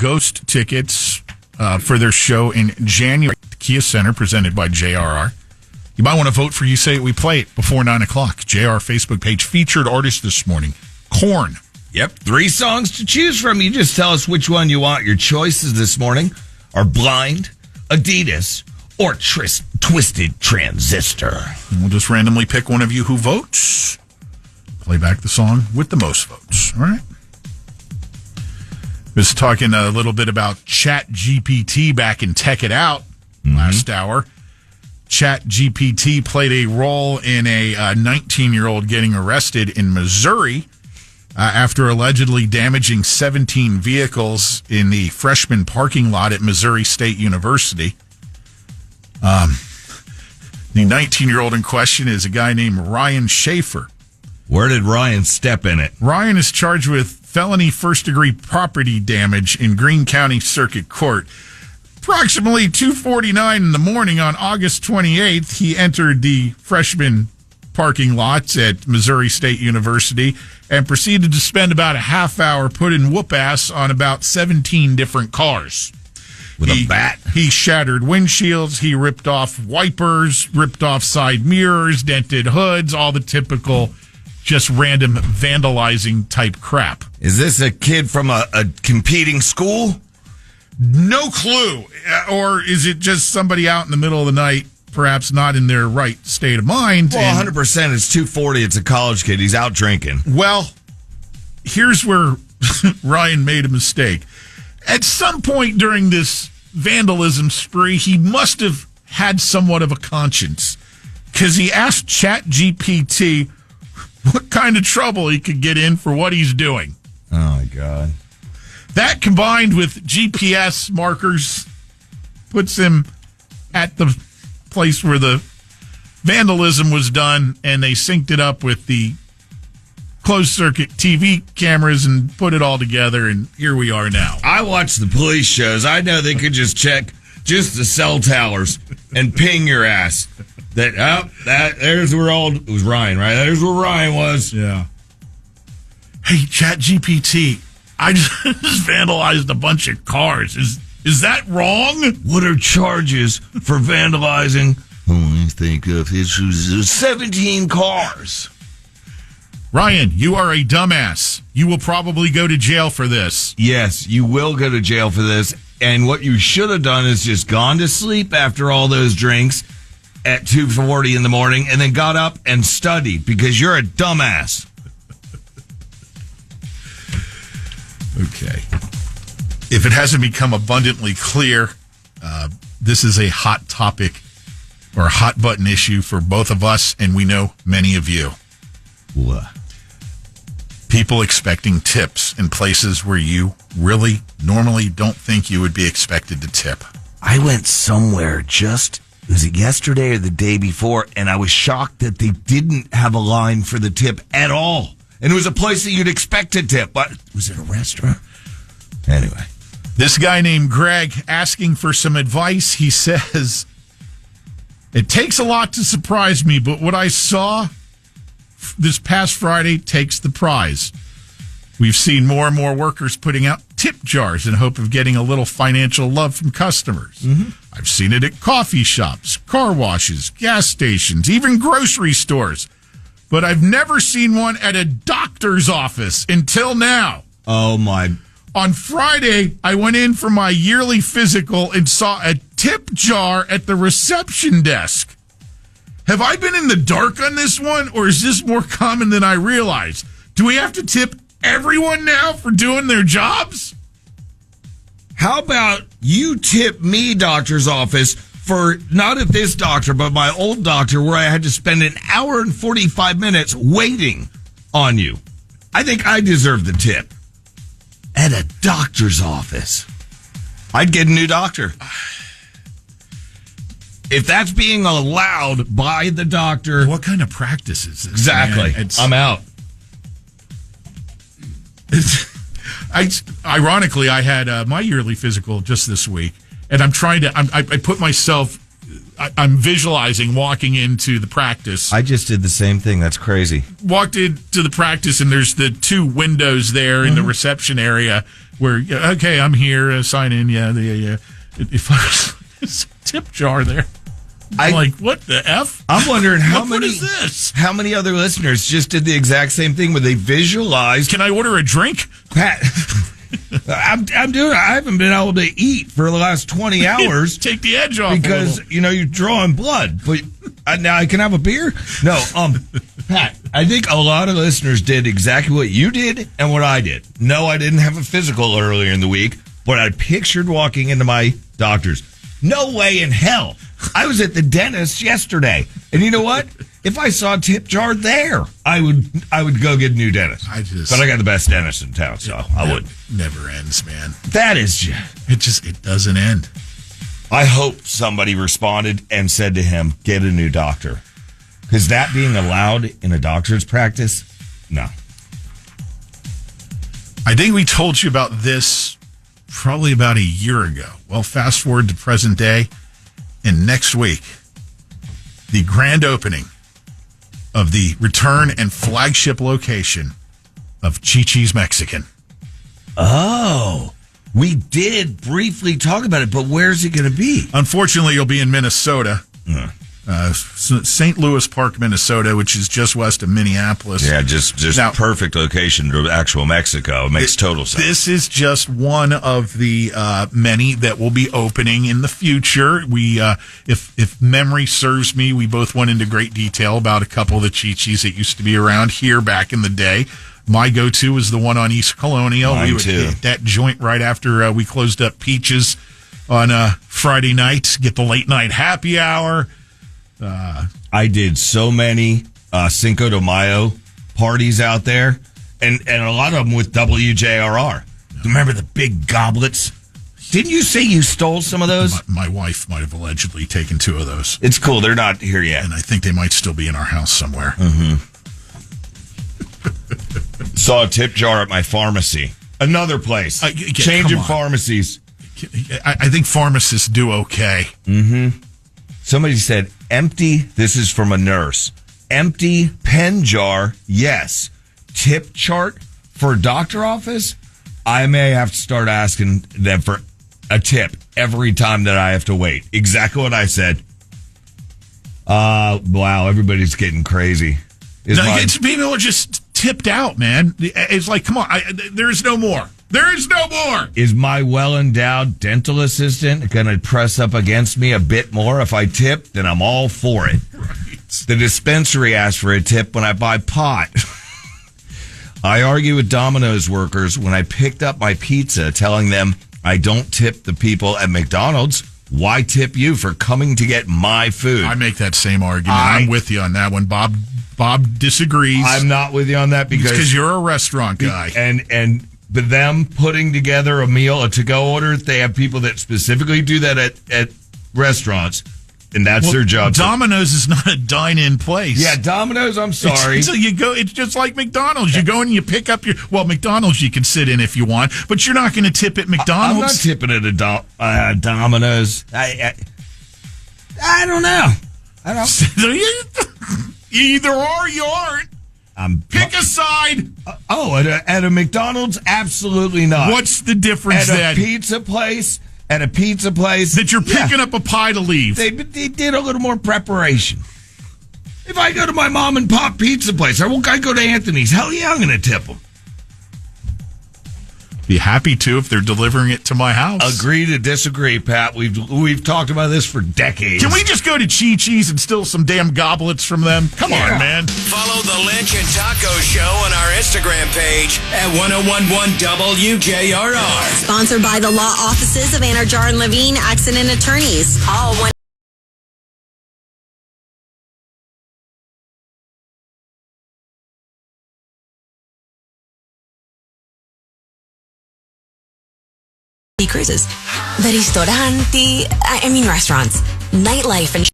Ghost tickets for their show in January at the Kia Center, presented by JRR. You might want to vote for You Say It, We Play It before 9 o'clock. JR Facebook page, featured artist this morning, Korn. Yep, 3 songs to choose from. You just tell us which one you want. Your choices this morning are Blind, Adidas, or Twisted Transistor. And we'll just randomly pick one of you who votes. Play back the song with the most votes. All right? Was talking a little bit about ChatGPT back in Tech It Out last hour. ChatGPT played a role in a 19-year-old getting arrested in Missouri after allegedly damaging 17 vehicles in the freshman parking lot at Missouri State University. The 19-year-old in question is a guy named Ryan Schaefer. Where did Ryan step in it? Ryan is charged with felony first-degree property damage in Greene County Circuit Court. Approximately 2:49 in the morning on August 28th, he entered the freshman parking lots at Missouri State University and proceeded to spend about a half hour putting whoop-ass on about 17 different cars. With a bat? He shattered windshields, he ripped off wipers, ripped off side mirrors, dented hoods, all the typical just random vandalizing type crap. Is this a kid from a competing school? No clue. Or is it just somebody out in the middle of the night, perhaps not in their right state of mind? Well, 100%. It's 2:40. It's a college kid. He's out drinking. Well, here's where Ryan made a mistake. At some point during this vandalism spree, he must have had somewhat of a conscience, because he asked ChatGPT what kind of trouble he could get in for what he's doing. Oh, my God. That, combined with GPS markers, puts him at the place where the vandalism was done, and they synced it up with the closed-circuit TV cameras and put it all together, and here we are now. I watch the police shows. I know they could just check just the cell towers and ping your ass. There's where it was Ryan, right? There's where Ryan was. Yeah. Hey, ChatGPT, I just vandalized a bunch of cars. Is that wrong? What are charges for vandalizing? I think of his 17 cars. Ryan, you are a dumbass. You will probably go to jail for this. Yes, you will go to jail for this. And what you should have done is just gone to sleep after all those drinks at 2:40 in the morning and then got up and studied, because you're a dumbass. Okay. If it hasn't become abundantly clear, this is a hot topic or a hot button issue for both of us, and we know many of you. What? People expecting tips in places where you really normally don't think you would be expected to tip. I went somewhere was it yesterday or the day before, and I was shocked that they didn't have a line for the tip at all. And it was a place that you'd expect to tip, but was it a restaurant? Anyway. This guy named Greg asking for some advice. He says, it takes a lot to surprise me, but what I saw this past Friday takes the prize. We've seen more and more workers putting out tip jars in hope of getting a little financial love from customers. Mm-hmm. I've seen it at coffee shops, car washes, gas stations, even grocery stores. But I've never seen one at a doctor's office until now. Oh, my. On Friday, I went in for my yearly physical and saw a tip jar at the reception desk. Have I been in the dark on this one, or is this more common than I realize? Do we have to tip everyone now for doing their jobs? How about you tip me, doctor's office, for not at this doctor, but my old doctor, where I had to spend an hour and 45 minutes waiting on you? I think I deserve the tip. At a doctor's office. I'd get a new doctor. If that's being allowed by the doctor. What kind of practice is this? Exactly. I'm out. Ironically, I had my yearly physical just this week, and I'm trying to. I put myself. I'm visualizing walking into the practice. I just did the same thing. That's crazy. Walked into the practice, and there's the two windows there in the reception area where, okay, I'm here, sign in, yeah. If I was a tip jar there. I'm like, what the F? I'm wondering what is this? How many other listeners just did the exact same thing where they visualized. Can I order a drink? Pat, I'm doing. I haven't been able to eat for the last 20 hours. Take the edge off because you're drawing blood. But now I can have a beer. No, Pat. I think a lot of listeners did exactly what you did and what I did. No, I didn't have a physical earlier in the week, but I pictured walking into my doctor's. No way in hell. I was at the dentist yesterday, and you know what? If I saw a tip jar there, I would go get a new dentist. But I got the best dentist in town, so I would. Never ends, man. That is it doesn't end. I hope somebody responded and said to him, "Get a new doctor," because that being allowed in a doctor's practice, no. I think we told you about this probably about a year ago. Well, fast forward to present day, and next week, the grand opening of the return and flagship location of Chi-Chi's Mexican. Oh, we did briefly talk about it, but where's it going to be? Unfortunately, you'll be in Minnesota. St. Louis Park, Minnesota, which is just west of Minneapolis. Yeah, just now, perfect location to actual Mexico. It makes total sense. This is just one of the many that will be opening in the future. We, if memory serves me, we both went into great detail about a couple of the Chi-Chis that used to be around here back in the day. My go-to was the one on East Colonial. Mine we would too. hit that joint right after we closed up Peaches on Friday night. Get the late night happy hour. I did so many Cinco de Mayo parties out there, and a lot of them with WJRR. Remember the big goblets? Didn't you say you stole some of those? My wife might have allegedly taken 2 of those. It's cool. They're not here yet. And I think they might still be in our house somewhere. Mm-hmm. Saw a tip jar at my pharmacy. Another place. Changing pharmacies. I think pharmacists do okay. Mm-hmm. Somebody said, empty, this is from a nurse, empty pen jar, yes. Tip chart for a doctor office, I may have to start asking them for a tip every time that I have to wait. Exactly what I said. Wow, everybody's getting crazy. People are just tipped out, man. It's like, come on, there's no more. There is no more. Is my well-endowed dental assistant going to press up against me a bit more if I tip? Then I'm all for it. Right. The dispensary asks for a tip when I buy pot. I argue with Domino's workers when I picked up my pizza, telling them I don't tip the people at McDonald's. Why tip you for coming to get my food? I make that same argument. I'm with you on that one. Bob disagrees. I'm not with you on that because you're a restaurant guy. But them putting together a meal, a to-go order, they have people that specifically do that at restaurants, and that's their job. Domino's is not a dine-in place. Yeah, Domino's, I'm sorry. So you go, it's just like McDonald's. You go and you pick up McDonald's you can sit in if you want, but you're not going to tip at McDonald's. I'm not tipping at a Domino's. I don't know. I don't. You either are or you aren't. Pick a side. At a McDonald's, absolutely not. What's the difference then? At a pizza place that you're picking up a pie to leave. They did a little more preparation. If I go to my mom and pop pizza place, I go to Anthony's. Hell yeah, I'm going to tip them. Be happy to if they're delivering it to my house. Agree to disagree, Pat. We've talked about this for decades. Can we just go to Chi-Chi's and steal some damn goblets from them? Come on, man. Follow the Lynch and Taco Show on our Instagram page at 1011 WJRR. Sponsored by the law offices of Anajar and Levine Accident Attorneys. Call 1- Cruises. The restauranti, restaurants, nightlife, and